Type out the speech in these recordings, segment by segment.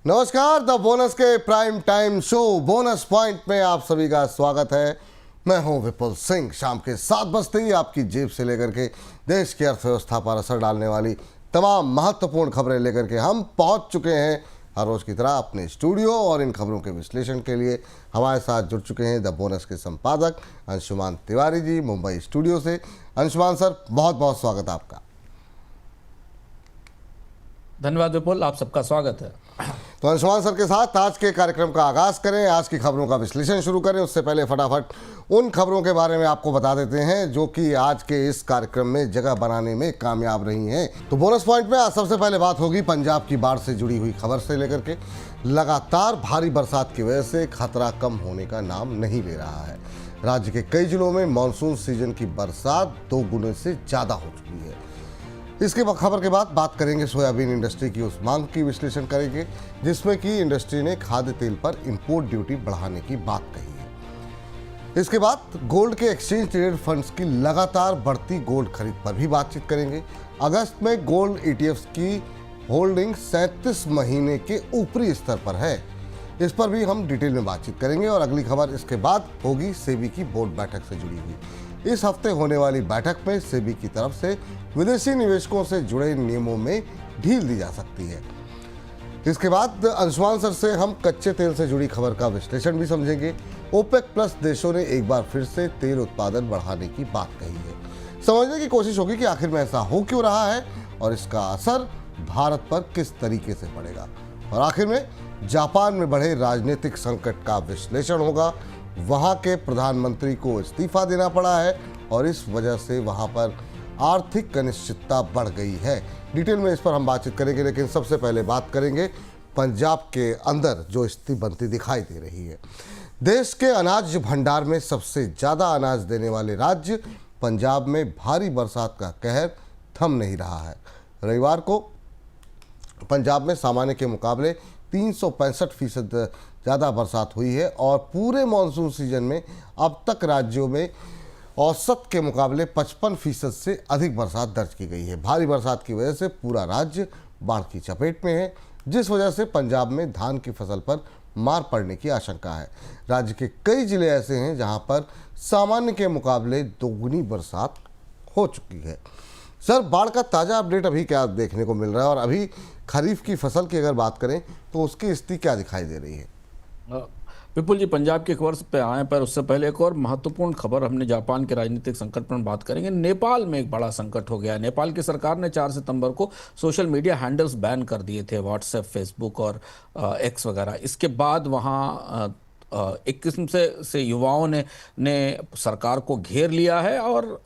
नमस्कार, the bonus के prime time show bonus point में आप सभी का स्वागत है। मैं हूं विपुल सिंह। शाम के 7 बजते ही आपकी जेब से लेकर के देश की अर्थव्यवस्था पर असर डालने वाली तमाम महत्वपूर्ण खबरें लेकर के हम पहुंच चुके हैं हर रोज की तरह अपने स्टूडियो। और इन खबरों के विश्लेषण के लिए हमारे साथ जुड़ चुके हैं द बोनस के संपादक अंशुमान तिवारी जी मुंबई स्टूडियो से। अंशुमान सर, बहुत बहुत स्वागत है आपका। धन्यवाद विपुल, आप सबका स्वागत है। तो अंशुमान सर के साथ आज के कार्यक्रम का आगाज करें, आज की खबरों का विश्लेषण शुरू करें। उससे पहले फटाफट उन खबरों के बारे में आपको बता देते हैं जो कि आज के इस कार्यक्रम में जगह बनाने में कामयाब रही हैं। तो बोनस पॉइंट में आज सबसे पहले बात होगी पंजाब की बाढ़ से जुड़ी हुई खबर से लेकर के। लगातार भारी बरसात की वजह से खतरा कम होने का नाम नहीं ले रहा है। राज्य के कई जिलों में मानसून सीजन की बरसात 2 गुने से ज़्यादा हो चुकी है। इसके खबर के बाद बात करेंगे सोयाबीन इंडस्ट्री की उस मांग की विश्लेषण करेंगे जिसमें कि इंडस्ट्री ने खाद्य तेल पर इंपोर्ट ड्यूटी बढ़ाने की बात कही है। इसके बाद गोल्ड के एक्सचेंज ट्रेडेड फंड्स की लगातार बढ़ती गोल्ड खरीद पर भी बातचीत करेंगे। अगस्त में गोल्ड ETFs की होल्डिंग 37 महीने के ऊपरी स्तर पर है। इस पर भी हम डिटेल में बातचीत करेंगे। और अगली खबर इसके बाद होगी सेबी की बोर्ड बैठक से जुड़ी हुई। इस हफ्ते होने वाली बैठक में सेबी की तरफ से विदेशी निवेशकों से जुड़े नियमों में ढील दी जा सकती है। इसके बाद अंशुमान सर से हम कच्चे तेल से जुड़ी खबर का विश्लेषण भी समझेंगे। ओपेक प्लस देशों ने एक बार फिर से तेल उत्पादन बढ़ाने की बात कही है। समझने की कोशिश होगी कि आखिर में ऐसा हो क्यों रहा है और इसका असर भारत पर किस तरीके से पड़ेगा। और आखिर में जापान में बढ़े राजनीतिक संकट का विश्लेषण होगा। वहां के प्रधानमंत्री को इस्तीफा देना पड़ा है और इस वजह से वहां पर आर्थिक अनिश्चितता बढ़ गई है। डिटेल में इस पर हम बातचीत करेंगे, लेकिन सबसे पहले बात करेंगे पंजाब के अंदर जो स्थिति बनती दिखाई दे रही है। देश के अनाज भंडार में सबसे ज़्यादा अनाज देने वाले राज्य पंजाब में भारी बरसात का कहर थम नहीं रहा है। रविवार को पंजाब में सामान्य के मुकाबले 365% ज़्यादा बरसात हुई है और पूरे मानसून सीजन में अब तक राज्यों में औसत के मुकाबले 55% से अधिक बरसात दर्ज की गई है। भारी बरसात की वजह से पूरा राज्य बाढ़ की चपेट में है, जिस वजह से पंजाब में धान की फसल पर मार पड़ने की आशंका है। राज्य के कई जिले ऐसे हैं जहां पर सामान्य के मुकाबले दोगुनी बरसात हो चुकी है। सर, बाढ़ का ताज़ा अपडेट अभी क्या देखने को मिल रहा है और अभी खरीफ की फसल की अगर बात करें तो उसकी स्थिति क्या दिखाई दे रही है? विपुल जी, पंजाब की खबर पे आए पर उससे पहले एक और महत्वपूर्ण खबर, हमने जापान के राजनीतिक संकट पर बात करेंगे। नेपाल में एक बड़ा संकट हो गया है। नेपाल की सरकार ने 4 सितंबर को सोशल मीडिया हैंडल्स बैन कर दिए थे, व्हाट्सएप, फेसबुक और एक्स वगैरह। इसके बाद वहाँ एक किस्म से युवाओं ने सरकार को घेर लिया है और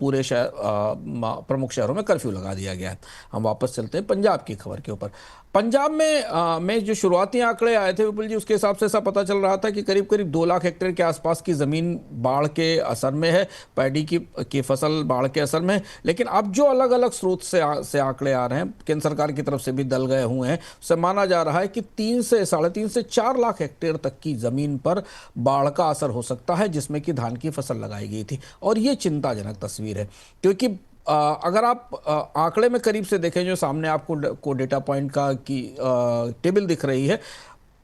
पूरे प्रमुख शहरों में कर्फ्यू लगा दिया गया है। हम वापस चलते हैं पंजाब की खबर के ऊपर। पंजाब में जो शुरुआती आंकड़े आए थे विपुल जी, उसके हिसाब से ऐसा पता चल रहा था कि करीब करीब 2 लाख हेक्टेयर के आसपास की ज़मीन बाढ़ के असर में है, पैडी की फसल बाढ़ के असर में है। लेकिन अब जो अलग अलग स्रोत से आंकड़े आ रहे हैं, केंद्र सरकार की तरफ से भी दल गए हुए हैं, उससे माना जा रहा है कि 3 से 3.5 से 4 लाख हेक्टेयर तक की ज़मीन पर बाढ़ का असर हो सकता है, जिसमें कि धान की फसल लगाई गई थी। और ये चिंताजनक तस्वीर है, क्योंकि अगर आप आंकड़े में करीब से देखें, जो सामने आपको डेटा पॉइंट का की टेबल दिख रही है,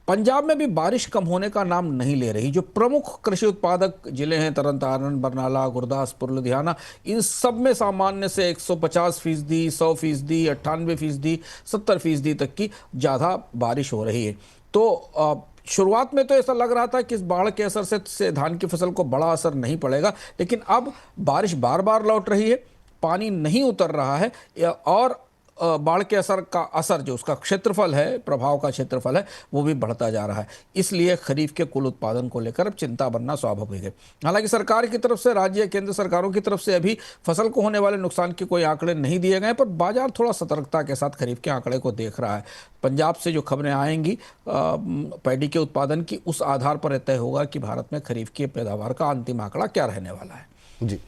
पंजाब में भी बारिश कम होने का नाम नहीं ले रही। जो प्रमुख कृषि उत्पादक जिले हैं, तरन तारण, बरनाला, गुरदासपुर, लुधियाना, इन सब में सामान्य से 150%, 100%, 98%, 70% तक की ज़्यादा बारिश हो रही है। तो शुरुआत में तो ऐसा लग रहा था कि इस बाढ़ के असर से धान की फसल को बड़ा असर नहीं पड़ेगा, लेकिन अब बारिश बार बार लौट रही है, पानी नहीं उतर रहा है और बाढ़ के असर जो उसका क्षेत्रफल है, प्रभाव का क्षेत्रफल है, वो भी बढ़ता जा रहा है। इसलिए खरीफ के कुल उत्पादन को लेकर अब चिंता बनना स्वाभाविक है। हालांकि सरकार की तरफ से, राज्य केंद्र सरकारों की तरफ से अभी फसल को होने वाले नुकसान के कोई आंकड़े नहीं दिए गए, पर बाजार थोड़ा सतर्कता के साथ खरीफ के आंकड़े को देख रहा है। पंजाब से जो खबरें आएंगी पैडी के उत्पादन की, उस आधार पर तय होगा कि भारत में खरीफ की पैदावार का अंतिम आंकड़ा क्या रहने वाला है। जी,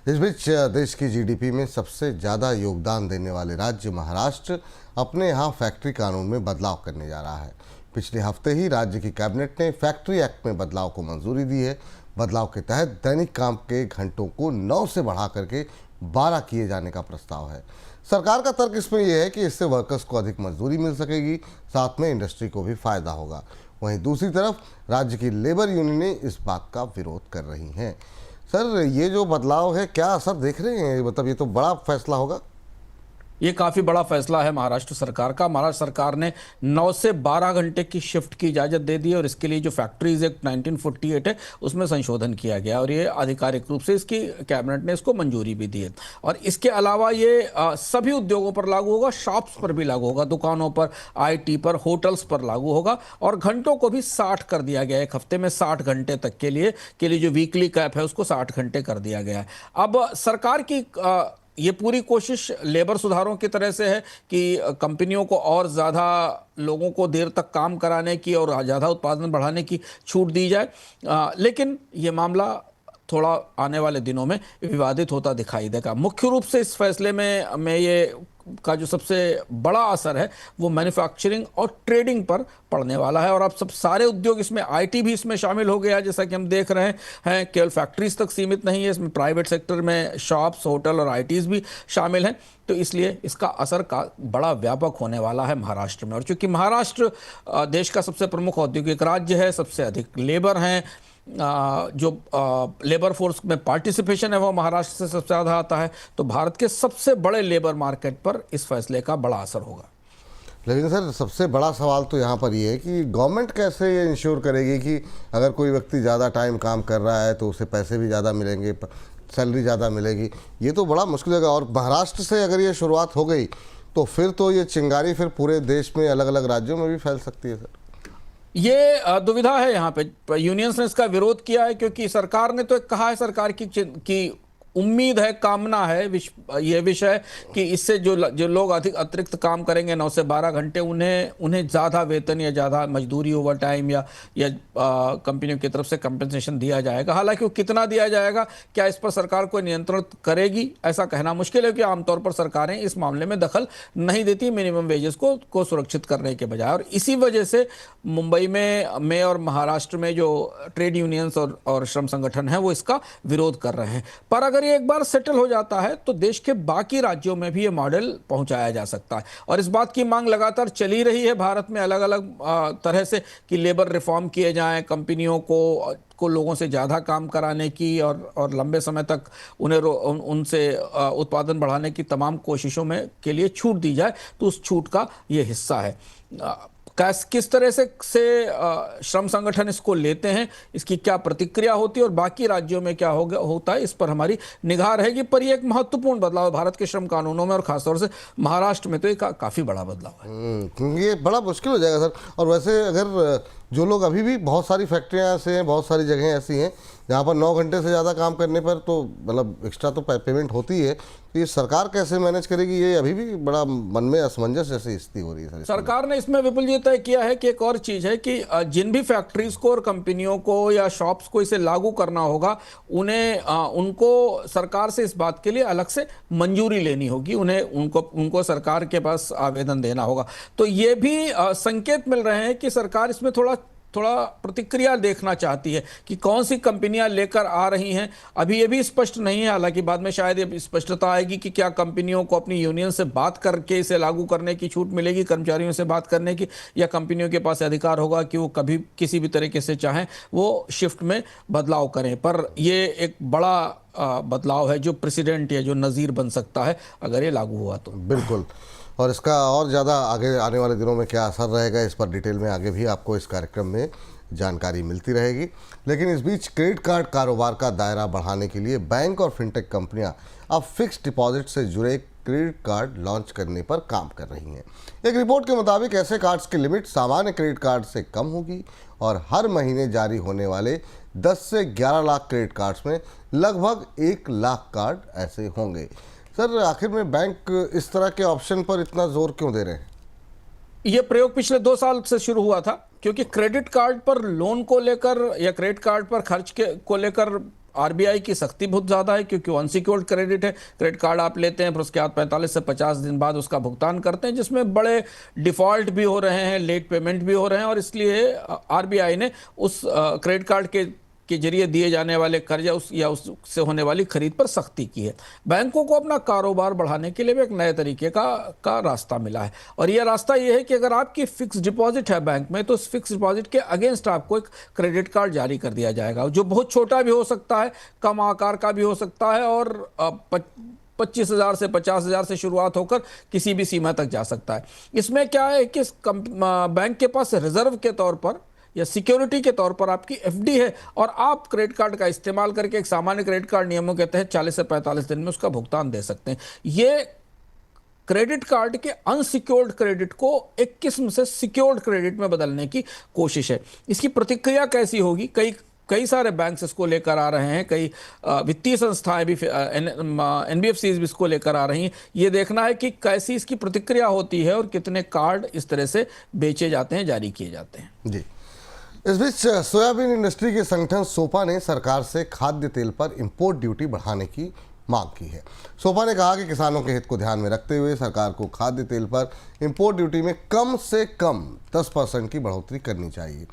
इस बीच देश की जीडीपी में सबसे ज़्यादा योगदान देने वाले राज्य महाराष्ट्र अपने यहाँ फैक्ट्री कानून में बदलाव करने जा रहा है। पिछले हफ्ते ही राज्य की कैबिनेट ने फैक्ट्री एक्ट में बदलाव को मंजूरी दी है। बदलाव के तहत दैनिक काम के घंटों को 9 से बढ़ा करके 12 किए जाने का प्रस्ताव है। सरकार का तर्क इसमें यह है कि इससे वर्कर्स को अधिक मजदूरी मिल सकेगी, साथ में इंडस्ट्री को भी फायदा होगा। वहीं दूसरी तरफ राज्य की लेबर यूनियनें इस बात का विरोध कर रही हैं। सर, ये जो बदलाव है क्या असर देख रहे हैं? मतलब ये तो बड़ा फैसला होगा। ये काफ़ी बड़ा फैसला है महाराष्ट्र सरकार का। महाराष्ट्र सरकार ने 9 से 12 घंटे की शिफ्ट की इजाज़त दे दी और इसके लिए जो फैक्ट्रीज एक्ट 1948 है उसमें संशोधन किया गया और ये आधिकारिक रूप से इसकी कैबिनेट ने इसको मंजूरी भी दी है। और इसके अलावा ये सभी उद्योगों पर लागू होगा, शॉप्स पर भी लागू होगा, दुकानों पर, IT पर, होटल्स पर लागू होगा और घंटों को भी 60 कर दिया गया है। एक हफ्ते में 60 घंटे तक के लिए जो वीकली कैप है उसको 60 घंटे कर दिया गया है। अब सरकार की ये पूरी कोशिश लेबर सुधारों की तरह से है कि कंपनियों को और ज़्यादा लोगों को देर तक काम कराने की और ज़्यादा उत्पादन बढ़ाने की छूट दी जाए, लेकिन ये मामला थोड़ा आने वाले दिनों में विवादित होता दिखाई देगा। मुख्य रूप से इस फैसले में ये का जो सबसे बड़ा असर है वो मैन्युफैक्चरिंग और ट्रेडिंग पर पड़ने वाला है और अब सब सारे उद्योग इसमें, IT भी इसमें शामिल हो गया, जैसा कि हम देख रहे हैं। केवल फैक्ट्रीज तक सीमित नहीं है, इसमें प्राइवेट सेक्टर में शॉप्स, होटल और ITs भी शामिल हैं। तो इसलिए इसका असर का बड़ा व्यापक होने वाला है महाराष्ट्र में। और चूंकि महाराष्ट्र देश का सबसे प्रमुख औद्योगिक राज्य है, सबसे अधिक लेबर हैं, जो लेबर फोर्स में पार्टिसिपेशन है वो महाराष्ट्र से सबसे ज़्यादा आता है, तो भारत के सबसे बड़े लेबर मार्केट पर इस फैसले का बड़ा असर होगा। लेकिन सर, सबसे बड़ा सवाल तो यहाँ पर ये है कि गवर्नमेंट कैसे ये इंश्योर करेगी कि अगर कोई व्यक्ति ज़्यादा टाइम काम कर रहा है तो उसे पैसे भी ज़्यादा मिलेंगे, सैलरी ज़्यादा मिलेगी। ये तो बड़ा मुश्किल है। और महाराष्ट्र से अगर ये शुरुआत हो गई तो फिर तो ये चिंगारी फिर पूरे देश में अलग अलग राज्यों में भी फैल सकती है। सर, ये दुविधा है यहाँ पे। यूनियंस ने इसका विरोध किया है क्योंकि सरकार ने तो कहा है, सरकार की उम्मीद है, कामना है, ये विषय कि इससे जो लोग अधिक अतिरिक्त काम करेंगे 9 से 12 घंटे, उन्हें ज़्यादा वेतन या ज़्यादा मजदूरी, ओवर टाइम या कंपनियों की तरफ से कंपनसेशन दिया जाएगा। हालांकि वो कितना दिया जाएगा, क्या इस पर सरकार कोई नियंत्रण करेगी, ऐसा कहना मुश्किल है कि आमतौर पर सरकारें इस मामले में दखल नहीं देती मिनिमम वेजेस को सुरक्षित करने के बजाय। और इसी वजह से मुंबई में और महाराष्ट्र में जो ट्रेड यूनियंस और श्रम संगठन है वो इसका विरोध कर रहे हैं। पर अगर ये एक बार सेटल हो जाता है तो देश के बाकी राज्यों में भी ये मॉडल पहुंचाया जा सकता है और इस बात की मांग लगातार चली रही है भारत में अलग अलग तरह से कि लेबर रिफॉर्म किए जाएं, कंपनियों को लोगों से ज़्यादा काम कराने की और लंबे समय तक उनसे उत्पादन बढ़ाने की तमाम कोशिशों में के लिए छूट दी जाए। तो उस छूट का ये हिस्सा है। किस तरह से श्रम संगठन इसको लेते हैं, इसकी क्या प्रतिक्रिया होती है और बाकी राज्यों में क्या होता है, इस पर हमारी निगाह रहेगी। पर यह एक महत्वपूर्ण बदलाव है भारत के श्रम कानूनों में और खासतौर से महाराष्ट्र में तो ये काफ़ी बड़ा बदलाव है। क्योंकि ये बड़ा मुश्किल हो जाएगा सर। और वैसे अगर जो लोग अभी भी, बहुत सारी फैक्ट्रियाँ ऐसे हैं, बहुत सारी जगहें ऐसी हैं जहाँ पर 9 घंटे से ज़्यादा काम करने पर तो मतलब एक्स्ट्रा तो पेमेंट होती है, तो ये सरकार कैसे मैनेज करेगी, ये अभी भी बड़ा मन में असमंजस जैसी स्थिति हो रही है। सरकार ने इसमें विपुल जी तय किया है कि एक और चीज़ है कि जिन भी फैक्ट्रीज को और कंपनियों को या शॉप्स को इसे लागू करना होगा, उनको सरकार से इस बात के लिए अलग से मंजूरी लेनी होगी, उनको सरकार के पास आवेदन देना होगा। तो ये भी संकेत मिल रहे हैं कि सरकार इसमें थोड़ा प्रतिक्रिया देखना चाहती है कि कौन सी कंपनियां लेकर आ रही हैं। अभी ये भी स्पष्ट नहीं है, हालांकि बाद में शायद ये स्पष्टता आएगी कि क्या कंपनियों को अपनी यूनियन से बात करके इसे लागू करने की छूट मिलेगी, कर्मचारियों से बात करने की, या कंपनियों के पास अधिकार होगा कि वो कभी किसी भी तरीके से चाहें वो शिफ्ट में बदलाव करें। पर ये एक बड़ा बदलाव है जो प्रेसिडेंट या जो नज़ीर बन सकता है अगर ये लागू हुआ तो। बिल्कुल। और इसका और ज़्यादा आगे आने वाले दिनों में क्या असर रहेगा, इस पर डिटेल में आगे भी आपको इस कार्यक्रम में जानकारी मिलती रहेगी। लेकिन इस बीच क्रेडिट कार्ड कारोबार का दायरा बढ़ाने के लिए बैंक और फिनटेक कंपनियां अब फिक्स्ड डिपॉजिट से जुड़े क्रेडिट कार्ड लॉन्च करने पर काम कर रही हैं। एक रिपोर्ट के मुताबिक ऐसे कार्ड्स की लिमिट सामान्य क्रेडिट कार्ड से कम होगी और हर महीने जारी होने वाले 10 से 11 लाख क्रेडिट कार्ड्स में लगभग 1 लाख कार्ड ऐसे होंगे। सर, आखिर में बैंक इस तरह के ऑप्शन पर इतना जोर क्यों दे रहे हैं? ये प्रयोग पिछले 2 साल से शुरू हुआ था क्योंकि क्रेडिट कार्ड पर लोन को लेकर या क्रेडिट कार्ड पर खर्च को लेकर RBI की सख्ती बहुत ज़्यादा है, क्योंकि अनसिक्योर्ड क्रेडिट है। क्रेडिट कार्ड आप लेते हैं फिर उसके बाद 45 से 50 दिन बाद उसका भुगतान करते हैं, जिसमें बड़े डिफ़ॉल्ट भी हो रहे हैं, लेट पेमेंट भी हो रहे हैं, और इसलिए RBI ने उस क्रेडिट कार्ड के के जरिए दिए जाने वाले कर्जा उससे होने वाली खरीद पर सख्ती की है। बैंकों को अपना कारोबार बढ़ाने के लिए भी एक नए तरीके का रास्ता मिला है, और यह रास्ता यह है कि अगर आपकी फिक्स डिपॉजिट है बैंक में, तो उस फिक्स डिपॉजिट के अगेंस्ट आपको एक क्रेडिट कार्ड जारी कर दिया जाएगा, जो बहुत छोटा भी हो सकता है, कम आकार का भी हो सकता है, और 25,000 से 50,000 से शुरुआत होकर किसी भी सीमा तक जा सकता है। इसमें क्या है कि बैंक के पास रिजर्व के तौर पर या सिक्योरिटी के तौर पर आपकी एफडी है, और आप क्रेडिट कार्ड का इस्तेमाल करके एक सामान्य क्रेडिट कार्ड नियमों के तहत 40 से 45 दिन में उसका भुगतान दे सकते हैं। ये क्रेडिट कार्ड के अनसिक्योर्ड क्रेडिट को एक किस्म से सिक्योर्ड क्रेडिट में बदलने की कोशिश है। इसकी प्रतिक्रिया कैसी होगी? कई सारे बैंक्स इसको लेकर आ रहे हैं, कई वित्तीय संस्थाएं भी, एनबीएफसीज भी इसको लेकर आ रही हैं। ये देखना है कि कैसी इसकी प्रतिक्रिया होती है और कितने कार्ड इस तरह से बेचे जाते हैं, जारी किए जाते हैं। जी, इस बीच सोयाबीन इंडस्ट्री के संगठन सोपा ने सरकार से खाद्य तेल पर इंपोर्ट ड्यूटी बढ़ाने की मांग की है। सोपा ने कहा कि किसानों के हित को ध्यान में रखते हुए सरकार को खाद्य तेल पर इंपोर्ट ड्यूटी में कम से कम 10% की बढ़ोतरी करनी चाहिए।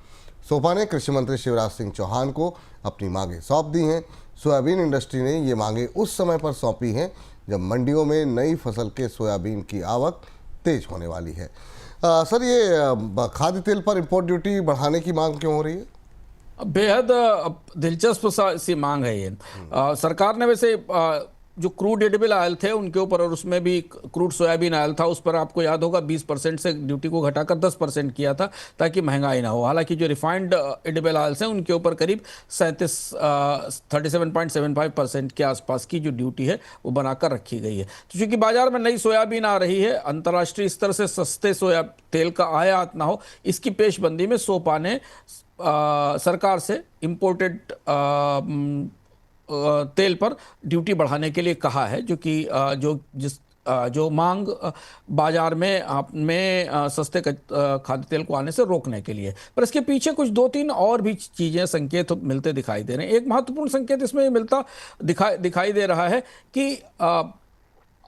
सोपा ने कृषि मंत्री शिवराज सिंह चौहान को अपनी मांगें सौंप दी हैं। सोयाबीन इंडस्ट्री ने ये मांगें उस समय पर सौंपी हैं जब मंडियों में नई फसल के सोयाबीन की आवक तेज होने वाली है। सर, ये खाद्य तेल पर इंपोर्ट ड्यूटी बढ़ाने की मांग क्यों हो रही है? बेहद दिलचस्प सी मांग है ये। सरकार ने वैसे जो क्रूड एडिबल ऑयल थे उनके ऊपर, और उसमें भी क्रूड सोयाबीन ऑयल था, उस पर आपको याद होगा 20% से ड्यूटी को घटाकर 10% किया था ताकि महंगाई ना हो। हालांकि जो रिफाइंड एडिबल ऑयल्स हैं उनके ऊपर करीब 37.75% के आसपास की जो ड्यूटी है वो बनाकर रखी गई है। तो चूंकि बाजार में नई सोयाबीन आ रही है, अंतर्राष्ट्रीय स्तर से सस्ते सोया तेल का आयात ना हो, इसकी पेशबंदी में सोपा ने सरकार से इम्पोर्टेड तेल पर ड्यूटी बढ़ाने के लिए कहा है, जो कि जो मांग बाजार में सस्ते खाद्य तेल को आने से रोकने के लिए। पर इसके पीछे कुछ 2-3 और भी चीज़ें, संकेत मिलते दिखाई दे रहे हैं। एक महत्वपूर्ण संकेत इसमें मिलता दिखाई दे रहा है कि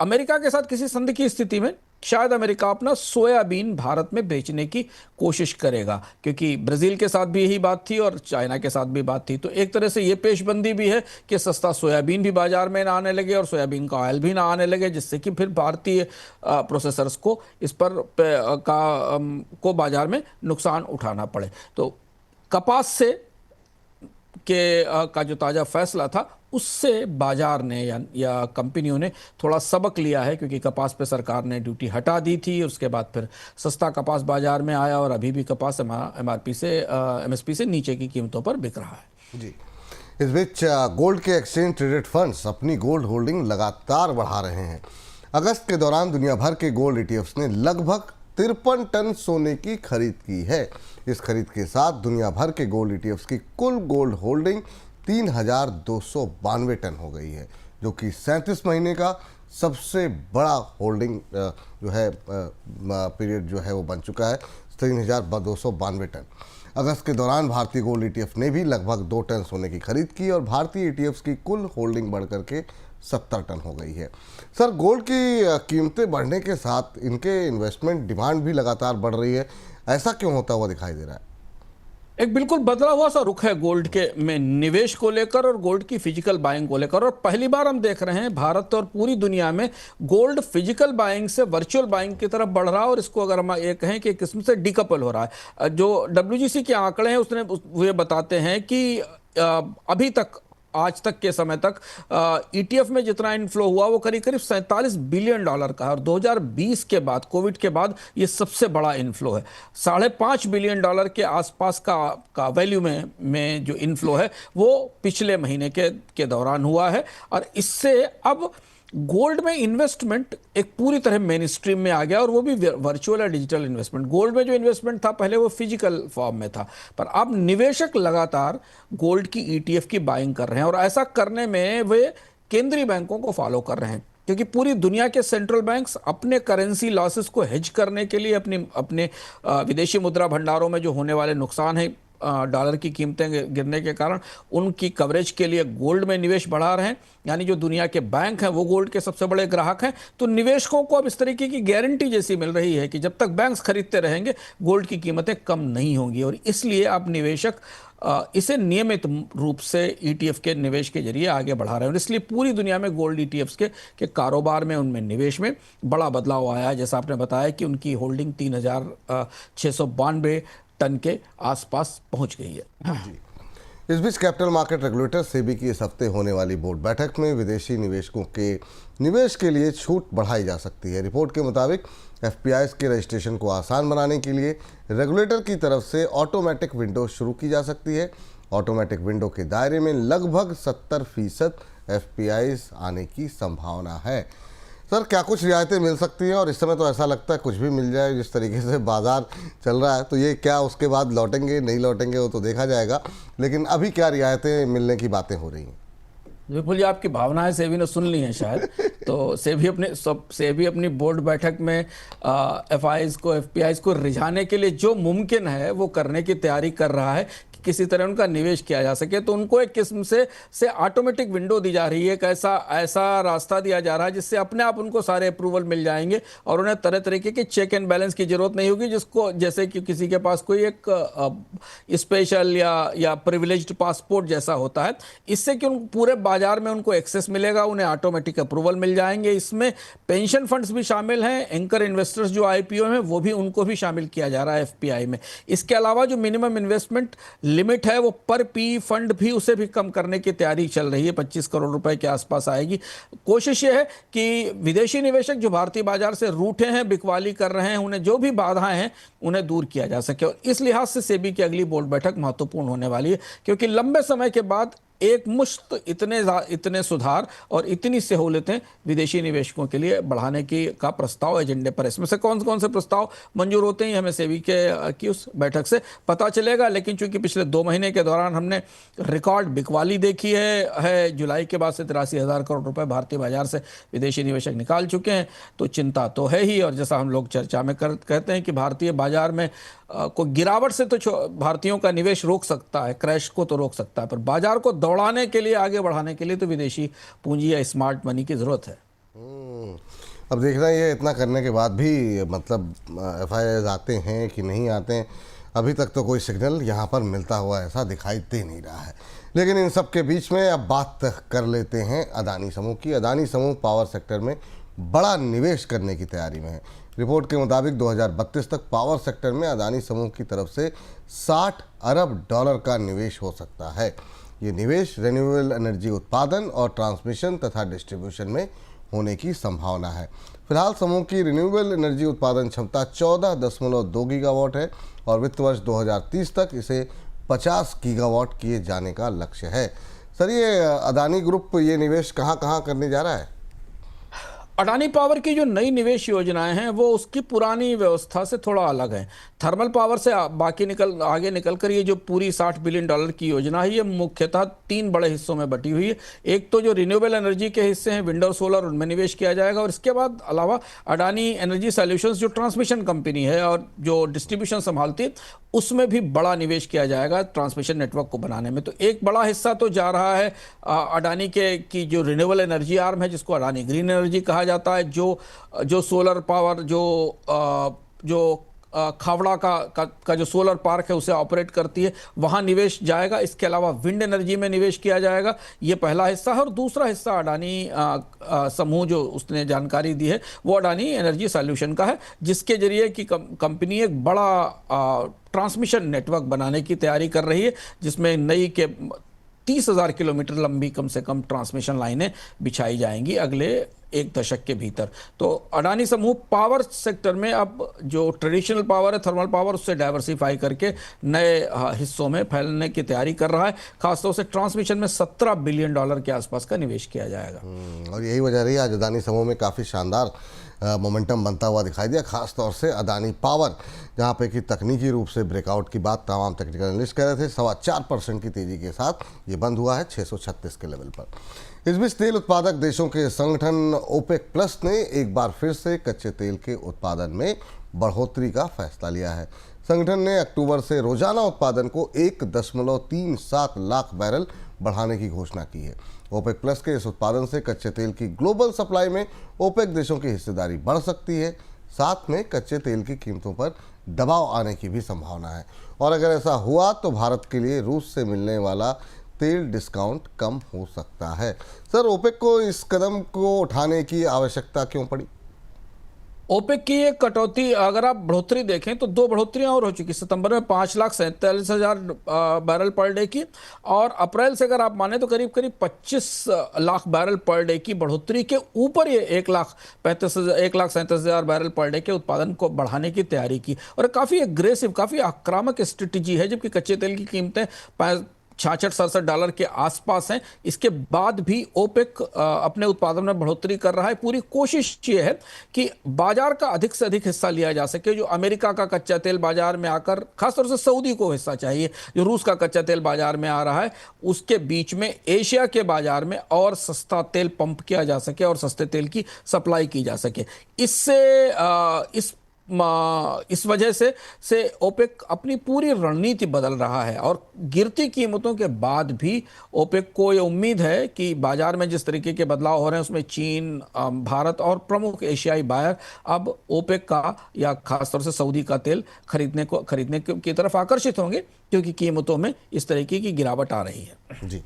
अमेरिका के साथ किसी संधि की स्थिति में शायद अमेरिका अपना सोयाबीन भारत में बेचने की कोशिश करेगा, क्योंकि ब्राज़ील के साथ भी यही बात थी और चाइना के साथ भी बात थी। तो एक तरह से ये पेशबंदी भी है कि सस्ता सोयाबीन भी बाजार में ना आने लगे और सोयाबीन का ऑयल भी ना आने लगे, जिससे कि फिर भारतीय प्रोसेसर्स को इस पर को बाजार में नुकसान उठाना पड़े। तो कपास से का जो ताज़ा फैसला था, उससे बाजार ने या कंपनियों ने थोड़ा सबक लिया है, क्योंकि कपास पे सरकार ने ड्यूटी हटा दी थी। उसके बाद फिर सस्ता कपास बाजार में आया और अभी भी कपास एमएसपी से नीचे की कीमतों पर बिक रहा है। जी, इस बीच गोल्ड के एक्सचेंज ट्रेडेड फंड्स अपनी गोल्ड होल्डिंग लगातार बढ़ा रहे हैं। अगस्त के दौरान दुनिया भर के गोल्ड ETFs ने लगभग 53 टन सोने की खरीद की है। इस खरीद के साथ दुनिया भर के गोल्ड ETFs की कुल गोल्ड होल्डिंग 3,292 टन हो गई है, जो कि 37 महीने का सबसे बड़ा होल्डिंग जो है पीरियड जो है वो बन चुका है, 3,292 टन। अगस्त के दौरान भारतीय गोल्ड ETF ने भी लगभग 2 टन सोने की खरीद की और भारतीय ETFs की कुल होल्डिंग बढ़कर के 70 टन हो गई है। सर, गोल्ड की कीमतें बढ़ने के साथ इनके इन्वेस्टमेंट डिमांड भी लगातार बढ़ रही है, ऐसा क्यों होता हुआ दिखाई दे रहा है? एक बिल्कुल बदला हुआ सा रुख है गोल्ड के में निवेश को लेकर और गोल्ड की फिजिकल बाइंग को लेकर। और पहली बार हम देख रहे हैं भारत और पूरी दुनिया में गोल्ड फिजिकल बाइंग से वर्चुअल बाइंग की तरफ बढ़ रहा है, और इसको अगर हम ये कहें कि किस्म से डिकपल हो रहा है। जो WGC के आंकड़े हैं वो बताते हैं कि अभी तक, आज तक के समय तक ETF में जितना इनफ्लो हुआ वो करीब करीब $47 बिलियन का है, और 2020 के बाद, कोविड के बाद, ये सबसे बड़ा इनफ्लो है। $5.5 बिलियन के आसपास का वैल्यू में जो इनफ्लो है वो पिछले महीने के दौरान हुआ है। और इससे अब गोल्ड में इन्वेस्टमेंट एक पूरी तरह मेन स्ट्रीम में आ गया, और वो भी वर्चुअल और डिजिटल इन्वेस्टमेंट। गोल्ड में जो इन्वेस्टमेंट था पहले वो फिजिकल फॉर्म में था, पर अब निवेशक लगातार गोल्ड की ETF की बाइंग कर रहे हैं, और ऐसा करने में वे केंद्रीय बैंकों को फॉलो कर रहे हैं, क्योंकि पूरी दुनिया के सेंट्रल बैंक्स अपने करेंसी लॉसेस को हेज करने के लिए अपने विदेशी मुद्रा भंडारों में जो होने वाले नुकसान है डॉलर की कीमतें गिरने के कारण उनकी कवरेज के लिए गोल्ड में निवेश बढ़ा रहे हैं। यानी जो दुनिया के बैंक हैं वो गोल्ड के सबसे बड़े ग्राहक हैं। तो निवेशकों को अब इस तरीके की गारंटी जैसी मिल रही है कि जब तक बैंक्स खरीदते रहेंगे गोल्ड की कीमतें कम नहीं होंगी, और इसलिए अब निवेशक इसे नियमित रूप से ETF के निवेश के जरिए आगे बढ़ा रहे हैं। और इसलिए पूरी दुनिया में गोल्ड ETFs के कारोबार में, उनमें निवेश में बड़ा बदलाव आया है। जैसा आपने बताया कि उनकी होल्डिंग 3,692 टन के आसपास पहुंच गई है। इस बीच कैपिटल मार्केट रेगुलेटर सेबी की इस हफ्ते होने वाली बोर्ड बैठक में विदेशी निवेशकों के निवेश के लिए छूट बढ़ाई जा सकती है। रिपोर्ट के मुताबिक FPIs के रजिस्ट्रेशन को आसान बनाने के लिए रेगुलेटर की तरफ से ऑटोमेटिक विंडो शुरू की जा सकती है। ऑटोमेटिक विंडो के दायरे में लगभग 70% FPIs आने की संभावना है। सर, क्या कुछ रियायतें मिल सकती हैं? और इस समय तो ऐसा लगता है कुछ भी मिल जाए, जिस तरीके से बाजार चल रहा है, तो ये क्या उसके बाद लौटेंगे नहीं लौटेंगे वो तो देखा जाएगा, लेकिन अभी क्या रियायतें मिलने की बातें हो रही हैं? विपुल जी, आपकी भावनाएं सेबी ने सुन ली हैं शायद। तो सेबी अपनी बोर्ड बैठक में FPIs को रिझाने के लिए जो मुमकिन है वो करने की तैयारी कर रहा है कि किसी तरह उनका निवेश किया जा सके। तो उनको एक किस्म से ऑटोमेटिक विंडो दी जा रही है, एक ऐसा रास्ता दिया जा रहा है जिससे अपने आप उनको सारे अप्रूवल मिल जाएंगे और उन्हें तरह तरीके के चेक एंड बैलेंस की जरूरत नहीं होगी, जिसको जैसे कि किसी के पास कोई एक स्पेशल या प्रिविलेज्ड पासपोर्ट जैसा होता है। इससे कि उन पूरे बाजार में उनको एक्सेस मिलेगा, उन्हें ऑटोमेटिक अप्रूवल मिल जाएंगे। इसमें पेंशन फंड्स भी शामिल हैं, एंकर इन्वेस्टर्स जो IPO हैं वो भी, उनको भी शामिल किया जा रहा है FPI में। इसके अलावा जो मिनिमम इन्वेस्टमेंट लिमिट है वो पर PE फंड भी, उसे भी कम करने की तैयारी चल रही है, 25 करोड़ रुपए के आसपास आएगी। कोशिश ये है कि विदेशी निवेशक जो भारतीय बाजार से रूठे हैं, बिकवाली कर रहे हैं, उन्हें जो भी बाधाएं हैं उन्हें दूर किया जा सके। और इस लिहाज से सेबी की अगली बोर्ड बैठक महत्वपूर्ण होने वाली है, क्योंकि लंबे समय के बाद एक मुश्त इतने सुधार और इतनी सहूलतें विदेशी निवेशकों के लिए बढ़ाने का प्रस्ताव एजेंडे पर। इसमें से कौन कौन से प्रस्ताव मंजूर होते हैं हमें सेबी की उस बैठक से पता चलेगा। लेकिन चूंकि पिछले 2 महीने के दौरान हमने रिकॉर्ड बिकवाली देखी है, जुलाई के बाद से 83,000 करोड़ रुपए भारतीय बाजार से विदेशी निवेशक निकाल चुके हैं, तो चिंता तो है ही। और जैसा हम लोग चर्चा में कहते हैं कि भारतीय बाजार में कोई गिरावट से तो भारतीयों का निवेश रोक सकता है, क्रैश को तो रोक सकता है, पर बाजार को दौड़ाने के लिए, आगे बढ़ाने के लिए तो विदेशी पूंजी या स्मार्ट मनी की जरूरत है। अब देखना ये इतना करने के बाद भी मतलब FIIs आते हैं कि नहीं आते हैं, अभी तक तो कोई सिग्नल यहाँ पर मिलता हुआ ऐसा दिखाई दे नहीं रहा है। लेकिन इन सब के बीच में अब बात कर लेते हैं अदानी समूह की। अदानी समूह पावर सेक्टर में बड़ा निवेश करने की तैयारी में है। रिपोर्ट के मुताबिक 2032 तक पावर सेक्टर में अदानी समूह की तरफ से $60 अरब का निवेश हो सकता है। ये निवेश रिन्यूएबल एनर्जी उत्पादन और ट्रांसमिशन तथा डिस्ट्रीब्यूशन में होने की संभावना है। फिलहाल समूह की रिन्यूएबल एनर्जी उत्पादन क्षमता 14.2 गीगावाट है और वित्त वर्ष 2030 तक इसे 50 गीगावाट किए जाने का लक्ष्य है। सर, ये अदानी ग्रुप ये निवेश कहाँ करने जा रहा है? अडानी पावर की जो नई निवेश योजनाएं हैं वो उसकी पुरानी व्यवस्था से थोड़ा अलग है। थर्मल पावर से आगे निकलकर ये जो पूरी $60 बिलियन की योजना है, ये मुख्यतः 3 बड़े हिस्सों में बटी हुई है। एक तो जो रिन्यूएबल एनर्जी के हिस्से हैं, विंड और सोलर, उनमें निवेश किया जाएगा। और इसके बाद अलावा अडानी एनर्जी सॉल्यूशंस जो ट्रांसमिशन कंपनी है और जो डिस्ट्रीब्यूशन संभालती है, उसमें भी बड़ा निवेश किया जाएगा ट्रांसमिशन नेटवर्क को बनाने में। तो एक बड़ा हिस्सा तो जा रहा है अडानी की जो रिन्यूएबल एनर्जी आर्म है, जिसको अडानी ग्रीन एनर्जी कहा जाता है, जो सोलर पावर, जो खावड़ा का जो सोलर पार्क है उसे ऑपरेट करती है, वहां निवेश जाएगा। इसके अलावा विंड एनर्जी में निवेश किया जाएगा, ये पहला हिस्सा है। और दूसरा हिस्सा अडानी समूह जो उसने जानकारी दी है वो अडानी एनर्जी सॉल्यूशन का है, जिसके जरिए कि कंपनी एक बड़ा ट्रांसमिशन नेटवर्क बनाने की तैयारी कर रही है, जिसमें नई के 30,000 किलोमीटर लंबी कम से कम ट्रांसमिशन लाइनें बिछाई जाएंगी अगले 1 दशक के भीतर। तो अडानी समूह पावर सेक्टर में अब जो ट्रेडिशनल पावर है, थर्मल पावर, उससे डाइवर्सिफाई करके नए हिस्सों में फैलने की तैयारी कर रहा है। खासतौर से ट्रांसमिशन में $17 बिलियन के आसपास का निवेश किया जाएगा। और यही वजह रही आज अडानी समूह में काफ़ी शानदार मोमेंटम बनता हुआ दिखाई दिया, खासतौर से अडानी पावर, जहाँ पे कि तकनीकी रूप से ब्रेकआउट की बात तमाम टेक्निकल एनालिस्ट कह रहे थे। 4.25% की तेज़ी के साथ ये बंद हुआ है 636 के लेवल पर। इस बीच तेल उत्पादक देशों के संगठन OPEC+ ने एक बार फिर से कच्चे तेल के उत्पादन में बढ़ोतरी का फैसला लिया है। संगठन ने अक्टूबर से रोजाना उत्पादन को 1.37 लाख बैरल बढ़ाने की घोषणा की है। ओपेक प्लस के इस उत्पादन से कच्चे तेल की ग्लोबल सप्लाई में ओपेक देशों की हिस्सेदारी बढ़ सकती है। साथ में कच्चे तेल की कीमतों पर दबाव आने की भी संभावना है, और अगर ऐसा हुआ तो भारत के लिए रूस से मिलने वाला तेल डिस्काउंट कम हो सकता है। सर, ओपेक को इस कदम को उठाने की आवश्यकता क्यों पड़ी? ओपेक की एक कटौती, अगर आप बढ़ोतरी देखें तो दो बढ़ोतरियां और हो चुकी। सितंबर में 5,47,000 बैरल पर डे की, और अप्रैल से अगर आप माने तो करीब करीब 25 लाख बैरल पर डे की बढ़ोतरी के ऊपर ये 1,37,000 बैरल पर डे के उत्पादन को बढ़ाने की तैयारी की। और काफ़ी एग्रेसिव, काफ़ी आक्रामक स्ट्रेटेजी है, जबकि कच्चे तेल की कीमतें 66-67 डॉलर के आसपास हैं। इसके बाद भी ओपेक अपने उत्पादन में बढ़ोतरी कर रहा है। पूरी कोशिश ये है कि बाजार का अधिक से अधिक हिस्सा लिया जा सके। जो अमेरिका का कच्चा तेल बाजार में आकर, खासतौर से सऊदी को हिस्सा चाहिए, जो रूस का कच्चा तेल बाजार में आ रहा है, उसके बीच में एशिया के बाजार में और सस्ता तेल पंप किया जा सके और सस्ते तेल की सप्लाई की जा सके। इससे इस वजह से ओपेक अपनी पूरी रणनीति बदल रहा है। और गिरती कीमतों के बाद भी ओपेक को ये उम्मीद है कि बाजार में जिस तरीके के बदलाव हो रहे हैं उसमें चीन, भारत और प्रमुख एशियाई बायर अब ओपेक का या खासतौर से सऊदी का तेल खरीदने की तरफ आकर्षित होंगे, क्योंकि कीमतों में इस तरीके की गिरावट आ रही है। जी।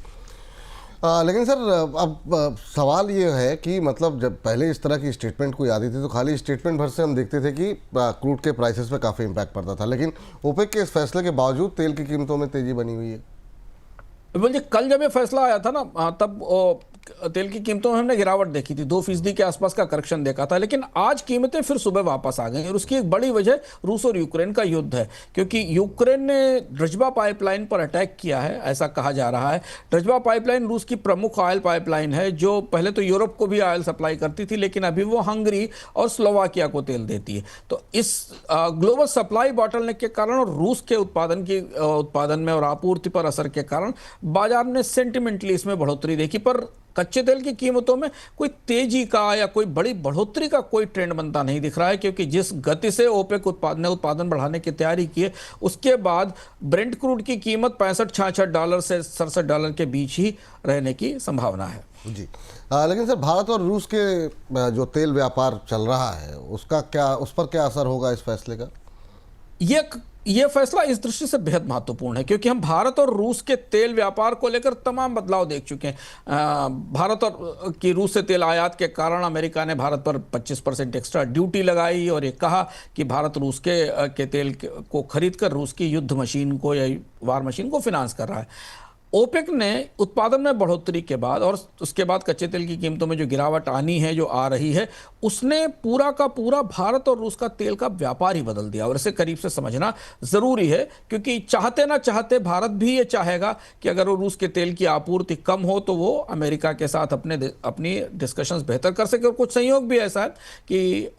लेकिन सर, अब सवाल ये है कि मतलब जब पहले इस तरह की स्टेटमेंट कोई आती थी तो खाली स्टेटमेंट भर से हम देखते थे कि क्रूड के प्राइसेस पे काफ़ी इम्पैक्ट पड़ता था, लेकिन ओपेक के इस फैसले के बावजूद तेल की कीमतों में तेजी बनी हुई है। बोलिए, कल जब ये फैसला आया था ना, तब तेल की कीमतों में हमने गिरावट देखी थी, 2% के आसपास का करेक्शन देखा था। लेकिन आज कीमतें फिर सुबह वापस आ गई, और उसकी एक बड़ी वजह रूस और यूक्रेन का युद्ध है। क्योंकि यूक्रेन ने ड्रजबा पाइपलाइन पर अटैक किया है, ऐसा कहा जा रहा है। ड्रजबा पाइपलाइन रूस की प्रमुख ऑयल पाइपलाइन है, जो पहले तो यूरोप को भी ऑयल सप्लाई करती थी, लेकिन अभी वो हंगरी और स्लोवाकिया को तेल देती है। तो इस ग्लोबल सप्लाई बॉटलनेक के कारण और रूस के उत्पादन में और आपूर्ति पर असर के कारण बाजार ने सेंटिमेंटली इसमें बढ़ोतरी देखी। पर कच्चे तेल की कीमतों में कोई तेजी का या कोई बड़ी बढ़ोतरी का कोई ट्रेंड बनता नहीं दिख रहा है, क्योंकि जिस गति से ओपेक ने उत्पादन बढ़ाने की तैयारी की है, उसके बाद ब्रेंट क्रूड की कीमत 65-66 डॉलर से 67 डॉलर के बीच ही रहने की संभावना है। जी। लेकिन सर, भारत और रूस के जो तेल व्यापार चल रहा है उस पर क्या असर होगा इस फैसले का? यह फैसला इस दृष्टि से बेहद महत्वपूर्ण है, क्योंकि हम भारत और रूस के तेल व्यापार को लेकर तमाम बदलाव देख चुके हैं। भारत और की रूस से तेल आयात के कारण अमेरिका ने भारत पर 25% एक्स्ट्रा ड्यूटी लगाई, और ये कहा कि भारत रूस के तेल को खरीद कर रूस की युद्ध मशीन को या वार मशीन को फिनांस कर रहा है। ओपेक ने उत्पादन में बढ़ोतरी के बाद और उसके बाद कच्चे तेल की कीमतों में जो गिरावट आनी है, जो आ रही है, उसने पूरा का पूरा भारत और रूस का तेल का व्यापार ही बदल दिया। और इसे करीब से समझना ज़रूरी है, क्योंकि चाहते ना चाहते भारत भी ये चाहेगा कि अगर वो रूस के तेल की आपूर्ति कम हो तो वो अमेरिका के साथ अपनी डिस्कशंस बेहतर कर सके। और कुछ संयोग भी ऐसा है कि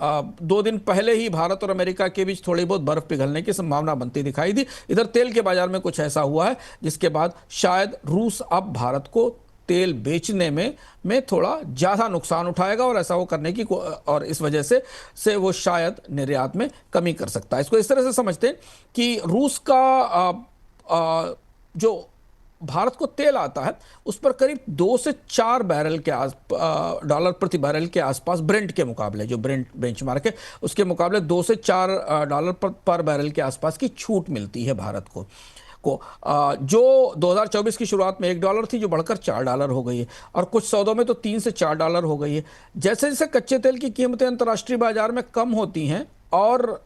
2 दिन पहले ही भारत और अमेरिका के बीच थोड़ी बहुत बर्फ पिघलने की संभावना बनती दिखाई दी। इधर तेल के बाजार में कुछ ऐसा हुआ है जिसके बाद शायद रूस अब भारत को तेल बेचने में थोड़ा ज़्यादा नुकसान उठाएगा, और ऐसा वो करने की और इस वजह से वो शायद निर्यात में कमी कर सकता है। इसको इस तरह से समझते हैं कि रूस का जो भारत को तेल आता है उस पर करीब 2 से 4 बैरल के डॉलर प्रति बैरल के आसपास ब्रेंट के मुकाबले, जो ब्रेंट बेंचमार्क है उसके मुकाबले 2 से 4 डॉलर पर बैरल के आसपास की छूट मिलती है भारत को, जो 2024 की शुरुआत में $1 थी, जो बढ़कर $4 हो गई है, और कुछ सौदों में तो $3 से $4 हो गई है। जैसे जैसे कच्चे तेल की कीमतें अंतर्राष्ट्रीय बाजार में कम होती हैं और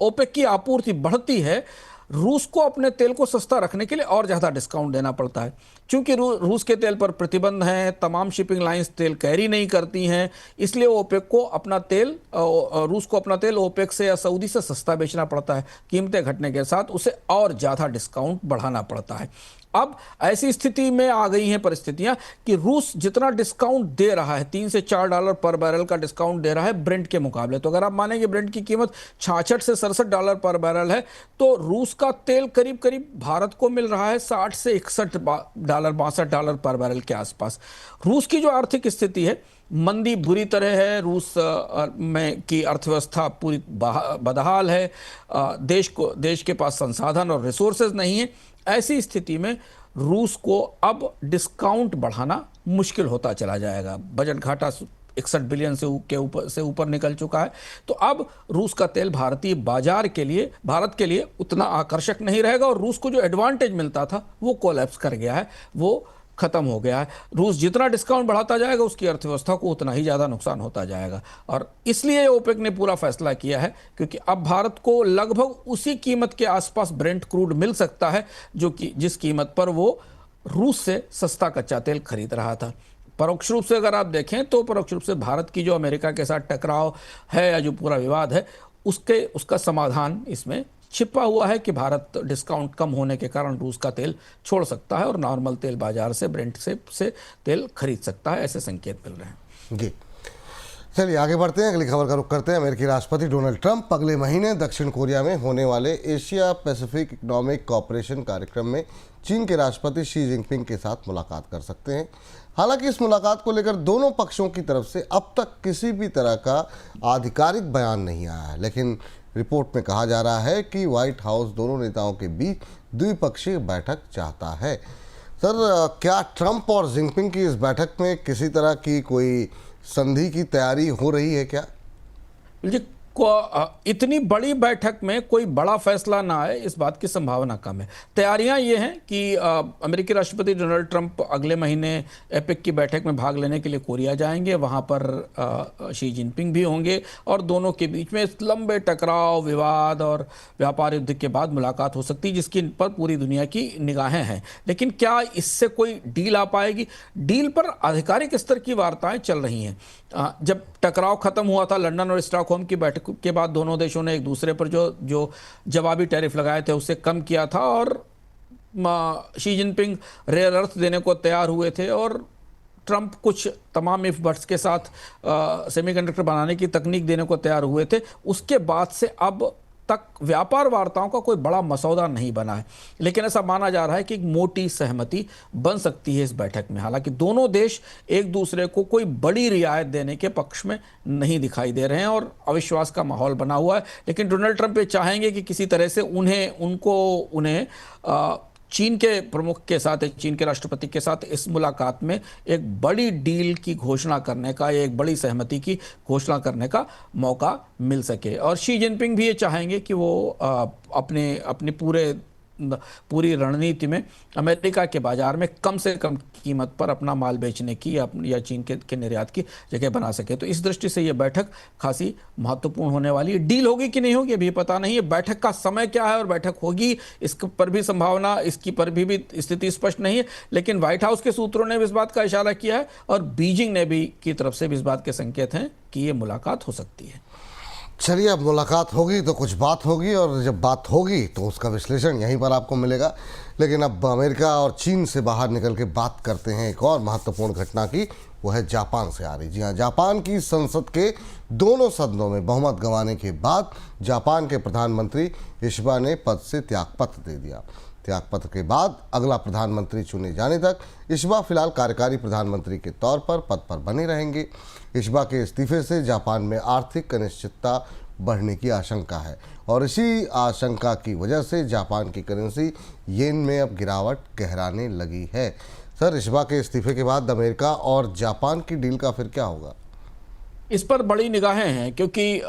ओपेक की आपूर्ति बढ़ती है, रूस को अपने तेल को सस्ता रखने के लिए और ज़्यादा डिस्काउंट देना पड़ता है। क्योंकि रूस के तेल पर प्रतिबंध हैं, तमाम शिपिंग लाइंस तेल कैरी नहीं करती हैं, इसलिए ओपेक को अपना तेल रूस को अपना तेल ओपेक से या सऊदी से सस्ता बेचना पड़ता है। कीमतें घटने के साथ उसे और ज़्यादा डिस्काउंट बढ़ाना पड़ता है। अब ऐसी स्थिति में आ गई हैं परिस्थितियां कि रूस जितना डिस्काउंट दे रहा है, $3 से $4 पर बैरल का डिस्काउंट दे रहा है ब्रेंट के मुकाबले। तो अगर आप मानेंगे ब्रेंट की कीमत 66 से $67 पर बैरल है, तो रूस का तेल करीब करीब भारत को मिल रहा है 60 से $61 पर बैरल के आसपास। रूस की जो आर्थिक स्थिति है, मंदी बुरी तरह है, रूस में की अर्थव्यवस्था पूरी बदहाल है, देश के पास संसाधन और रिसोर्सेज नहीं है। ऐसी स्थिति में रूस को अब डिस्काउंट बढ़ाना मुश्किल होता चला जाएगा। बजट घाटा 61 बिलियन से ऊपर निकल चुका है। तो अब रूस का तेल भारतीय बाजार के लिए, भारत के लिए उतना आकर्षक नहीं रहेगा और रूस को जो एडवांटेज मिलता था वो कोलैप्स कर गया है, वो खत्म हो गया है। रूस जितना डिस्काउंट बढ़ाता जाएगा उसकी अर्थव्यवस्था को उतना ही ज्यादा नुकसान होता जाएगा। और इसलिए ओपेक ने पूरा फैसला किया है, क्योंकि अब भारत को लगभग उसी कीमत के आसपास ब्रेंट क्रूड मिल सकता है जो कि जिस कीमत पर वो रूस से सस्ता कच्चा तेल खरीद रहा था। परोक्ष रूप से अगर आप देखें तो परोक्ष रूप से भारत की जो अमेरिका के साथ टकराव है या जो पूरा विवाद है उसका समाधान इसमें छिपा हुआ है कि भारत डिस्काउंट कम होने के कारण रूस का तेल छोड़ सकता है और नॉर्मल तेल बाजार से ब्रेंट से तेल खरीद सकता है। ऐसे संकेत मिल रहे हैं। जी, चलिए आगे बढ़ते हैं, अगली खबर का रुख करते हैं। अमेरिकी राष्ट्रपति डोनाल्ड ट्रंप अगले महीने दक्षिण कोरिया में होने वाले एशिया पैसिफिक इकोनॉमिक कोऑपरेशन कार्यक्रम में चीन के राष्ट्रपति शी जिनपिंग के साथ मुलाकात कर सकते हैं। हालांकि इस मुलाकात को लेकर दोनों पक्षों की तरफ से अब तक किसी भी तरह का आधिकारिक बयान नहीं आया है, लेकिन रिपोर्ट में कहा जा रहा है कि व्हाइट हाउस दोनों नेताओं के बीच द्विपक्षीय बैठक चाहता है। सर, क्या ट्रंप और जिनपिंग की इस बैठक में किसी तरह की कोई संधि की तैयारी हो रही है क्या? जी, इतनी बड़ी बैठक में कोई बड़ा फैसला ना आए, इस बात की संभावना कम है। तैयारियां ये हैं कि अमेरिकी राष्ट्रपति डोनाल्ड ट्रंप अगले महीने एपेक की बैठक में भाग लेने के लिए कोरिया जाएंगे। वहां पर शी जिनपिंग भी होंगे और दोनों के बीच में लंबे टकराव, विवाद और व्यापार युद्ध के बाद मुलाकात हो सकती है, जिसकी पर पूरी दुनिया की निगाहें हैं। लेकिन क्या इससे कोई डील आ पाएगी? डील पर आधिकारिक स्तर की वार्ताएं चल रही हैं। जब टकराव खत्म हुआ था लंदन और स्टॉकहोम की बैठक के बाद, दोनों देशों ने एक दूसरे पर जो जवाबी टैरिफ लगाए थे उसे कम किया था और शी जिनपिंग रेयर अर्थ देने को तैयार हुए थे और ट्रंप कुछ तमाम इफ बट्स के साथ सेमीकंडक्टर बनाने की तकनीक देने को तैयार हुए थे। उसके बाद से अब तक व्यापार वार्ताओं का कोई बड़ा मसौदा नहीं बना है, लेकिन ऐसा माना जा रहा है कि एक मोटी सहमति बन सकती है इस बैठक में। हालांकि दोनों देश एक दूसरे को कोई बड़ी रियायत देने के पक्ष में नहीं दिखाई दे रहे हैं और अविश्वास का माहौल बना हुआ है। लेकिन डोनाल्ड ट्रंप ये चाहेंगे कि किसी तरह से उन्हें चीन के प्रमुख के साथ, चीन के राष्ट्रपति के साथ इस मुलाकात में एक बड़ी डील की घोषणा करने का, एक बड़ी सहमति की घोषणा करने का मौका मिल सके। और शी जिनपिंग भी ये चाहेंगे कि वो अपने पूरी रणनीति में अमेरिका के बाजार में कम से कम कीमत पर अपना माल बेचने की या चीन के निर्यात की जगह बना सके। तो इस दृष्टि से ये बैठक खासी महत्वपूर्ण होने वाली है। डील होगी कि नहीं होगी अभी पता नहीं है। बैठक का समय क्या है और बैठक होगी इसके पर भी संभावना, इसकी पर भी स्थिति स्पष्ट नहीं है। लेकिन व्हाइट हाउस के सूत्रों ने भी इस बात का इशारा किया है और बीजिंग ने भी की तरफ से भी इस बात के संकेत हैं कि ये मुलाकात हो सकती है। चलिए, अब मुलाकात होगी तो कुछ बात होगी और जब बात होगी तो उसका विश्लेषण यहीं पर आपको मिलेगा। लेकिन अब अमेरिका और चीन से बाहर निकल के बात करते हैं एक और महत्वपूर्ण घटना की, वो है जापान से आ रही। जी हाँ, जापान की संसद के दोनों सदनों में बहुमत गंवाने के बाद जापान के प्रधानमंत्री इशिबा ने पद से त्यागपत्र दे दिया। त्यागपत्र के बाद अगला प्रधानमंत्री चुने जाने तक इशिबा फिलहाल कार्यकारी प्रधानमंत्री के तौर पर पद पर बने रहेंगे। इशिबा के इस्तीफे से जापान में आर्थिक अनिश्चितता बढ़ने की आशंका है और इसी आशंका की वजह से जापान की करेंसी येन में अब गिरावट गहराने लगी है। सर, इशिबा के इस्तीफे के बाद अमेरिका और जापान की डील का फिर क्या होगा? इस पर बड़ी निगाहें हैं, क्योंकि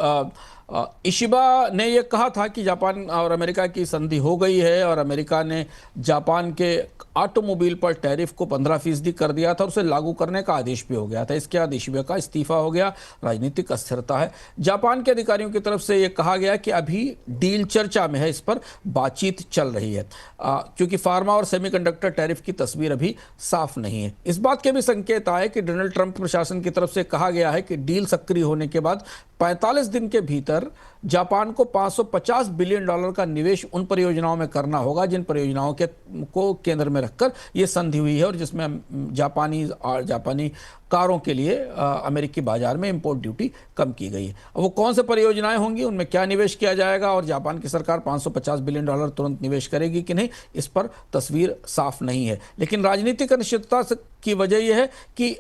इशिबा ने यह कहा था कि जापान और अमेरिका की संधि हो गई है और अमेरिका ने जापान के ऑटोमोबाइल पर टैरिफ को 15% कर दिया था और उसे लागू करने का आदेश भी हो गया था। इसके बाद इशिबा का इस्तीफा हो गया। राजनीतिक अस्थिरता है। जापान के अधिकारियों की तरफ से यह कहा गया कि अभी डील चर्चा में है, इस पर बातचीत चल रही है, क्योंकि फार्मा और सेमीकंडक्टर टैरिफ की तस्वीर अभी साफ नहीं है। इस बात के भी संकेत आए कि डोनाल्ड ट्रंप प्रशासन की तरफ से कहा गया है कि डील सक्रिय होने के बाद 45 दिन के भीतर जापान को $550 बिलियन का निवेश उन परियोजनाओं में करना होगा जिन परियोजनाओं के को केंद्र में रखकर यह संधि हुई है और जिसमें जापानी कारों के लिए अमेरिकी बाजार में इंपोर्ट ड्यूटी कम की गई है। अब वो कौन से परियोजनाएं होंगी, उनमें क्या निवेश किया जाएगा और जापान की सरकार $550 बिलियन तुरंत निवेश करेगी कि नहीं, इस पर तस्वीर साफ नहीं है। लेकिन राजनीतिक अनिश्चितता की वजह यह है कि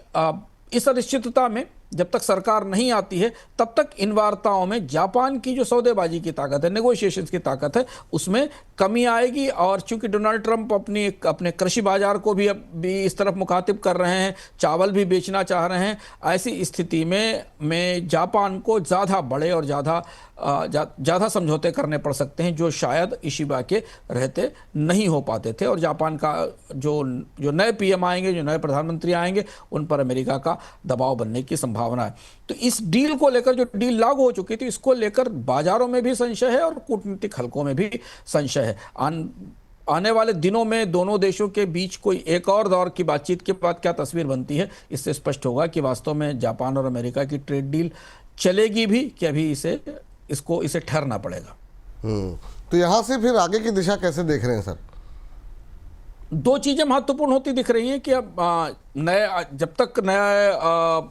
इस अनिश्चितता में जब तक सरकार नहीं आती है तब तक इन वार्ताओं में जापान की जो सौदेबाजी की ताकत है, नेगोशिएशंस की ताकत है, उसमें कमी आएगी। और चूंकि डोनाल्ड ट्रंप अपने कृषि बाजार को भी इस तरफ मुखातिब कर रहे हैं, चावल भी बेचना चाह रहे हैं, ऐसी स्थिति में जापान को ज़्यादा बड़े और ज़्यादा समझौते करने पड़ सकते हैं जो शायद इशिबा के रहते नहीं हो पाते थे। और जापान का जो नए पीएम आएंगे, जो नए प्रधानमंत्री आएंगे, उन पर अमेरिका का दबाव बनने की संभावना है। तो इस डील को लेकर, जो डील लागू हो चुकी थी, इसको लेकर बाजारों में भी संशय है और कूटनीतिक हलकों में भी संशय है। आने वाले दिनों में दोनों देशों के बीच कोई एक और दौर की बातचीत के बाद क्या तस्वीर बनती है, इससे स्पष्ट होगा कि वास्तव में जापान और अमेरिका की ट्रेड डील चलेगी भी कि अभी इसे ठहरना पड़ेगा। तो यहाँ से फिर आगे की दिशा कैसे देख रहे हैं सर? दो चीजें महत्वपूर्ण होती दिख रही हैं कि अब जब तक नया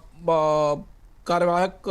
कार्यवाहक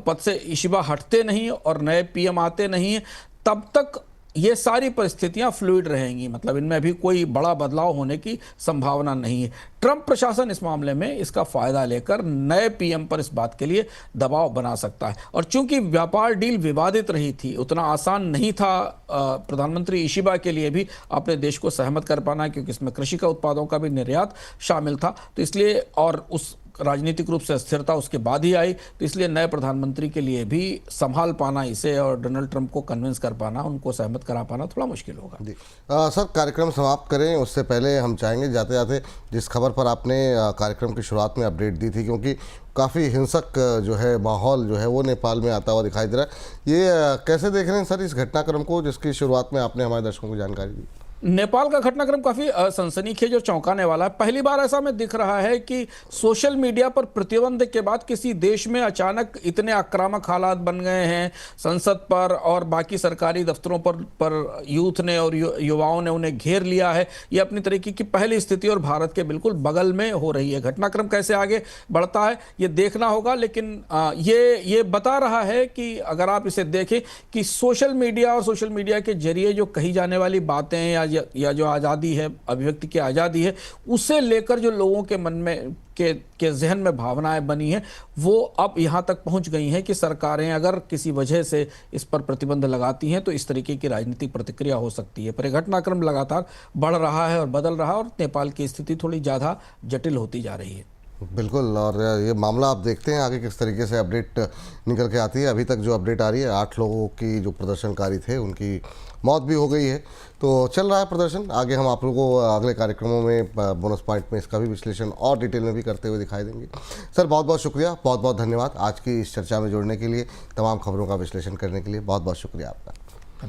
पद से इशिबा हटते नहीं और नए पीएम आते नहीं, तब तक ये सारी परिस्थितियां फ्लूइड रहेंगी। मतलब इनमें अभी कोई बड़ा बदलाव होने की संभावना नहीं है। ट्रंप प्रशासन इस मामले में इसका फायदा लेकर नए पीएम पर इस बात के लिए दबाव बना सकता है। और चूंकि व्यापार डील विवादित रही थी, उतना आसान नहीं था प्रधानमंत्री इशिबा के लिए भी अपने देश को सहमत कर पाना, क्योंकि इसमें कृषि का उत्पादों का भी निर्यात शामिल था। तो इसलिए, और उस राजनीतिक रूप से अस्थिरता उसके बाद ही आई, तो इसलिए नए प्रधानमंत्री के लिए भी संभाल पाना इसे और डोनाल्ड ट्रंप को कन्विंस कर पाना, उनको सहमत करा पाना थोड़ा मुश्किल होगा। सर, कार्यक्रम समाप्त करें उससे पहले हम चाहेंगे जाते जाते जिस खबर पर आपने कार्यक्रम की शुरुआत में अपडेट दी थी, क्योंकि काफ़ी हिंसक जो है माहौल जो है वो नेपाल में आता हुआ दिखाई दे रहा है, ये कैसे देख रहे हैं सर इस घटनाक्रम को जिसकी शुरुआत में आपने हमारे दर्शकों को जानकारी दी? नेपाल का घटनाक्रम काफी सनसनीखेज और चौंकाने वाला है। पहली बार ऐसा में दिख रहा है कि सोशल मीडिया पर प्रतिबंध के बाद किसी देश में अचानक इतने आक्रामक हालात बन गए हैं। संसद पर और बाकी सरकारी दफ्तरों पर यूथ ने और युवाओं ने उन्हें घेर लिया है। ये अपनी तरीके की पहली स्थिति और भारत के बिल्कुल बगल में हो रही है। घटनाक्रम कैसे आगे बढ़ता है ये देखना होगा, लेकिन ये बता रहा है कि अगर आप इसे देखें कि सोशल मीडिया और सोशल मीडिया के जरिए जो कही जाने वाली बातें या जो आज़ादी है, अभिव्यक्ति की आज़ादी है, उसे लेकर जो लोगों के मन में के जहन में भावनाएं बनी हैं, वो अब यहाँ तक पहुँच गई हैं कि सरकारें अगर किसी वजह से इस पर प्रतिबंध लगाती हैं तो इस तरीके की राजनीतिक प्रतिक्रिया हो सकती है। पर घटनाक्रम लगातार बढ़ रहा है और बदल रहा है और नेपाल की स्थिति थोड़ी ज़्यादा जटिल होती जा रही है। बिल्कुल, और ये मामला आप देखते हैं आगे किस तरीके से अपडेट निकल के आती है। अभी तक जो अपडेट आ रही है, 8 लोगों की जो प्रदर्शनकारी थे उनकी मौत भी हो गई है। तो चल रहा है प्रदर्शन, आगे हम आप लोगों को अगले कार्यक्रमों में बोनस पॉइंट में इसका भी विश्लेषण और डिटेल में भी करते हुए दिखाई देंगे। सर, बहुत बहुत शुक्रिया, बहुत बहुत धन्यवाद आज की इस चर्चा में जुड़ने के लिए, तमाम खबरों का विश्लेषण करने के लिए बहुत बहुत शुक्रिया आपका।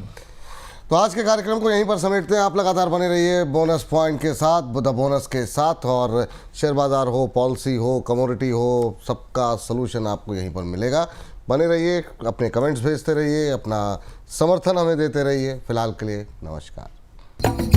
तो आज के कार्यक्रम को यहीं पर समेटते हैं। आप लगातार बने रहिए बोनस पॉइंट के साथ, द बोनस के साथ, और शेयर बाजार हो, पॉलिसी हो, कमोडिटी हो, सबका सलूशन आपको यहीं पर मिलेगा। बने रहिए, अपने कमेंट्स भेजते रहिए, अपना समर्थन हमें देते रहिए। फिलहाल के लिए नमस्कार।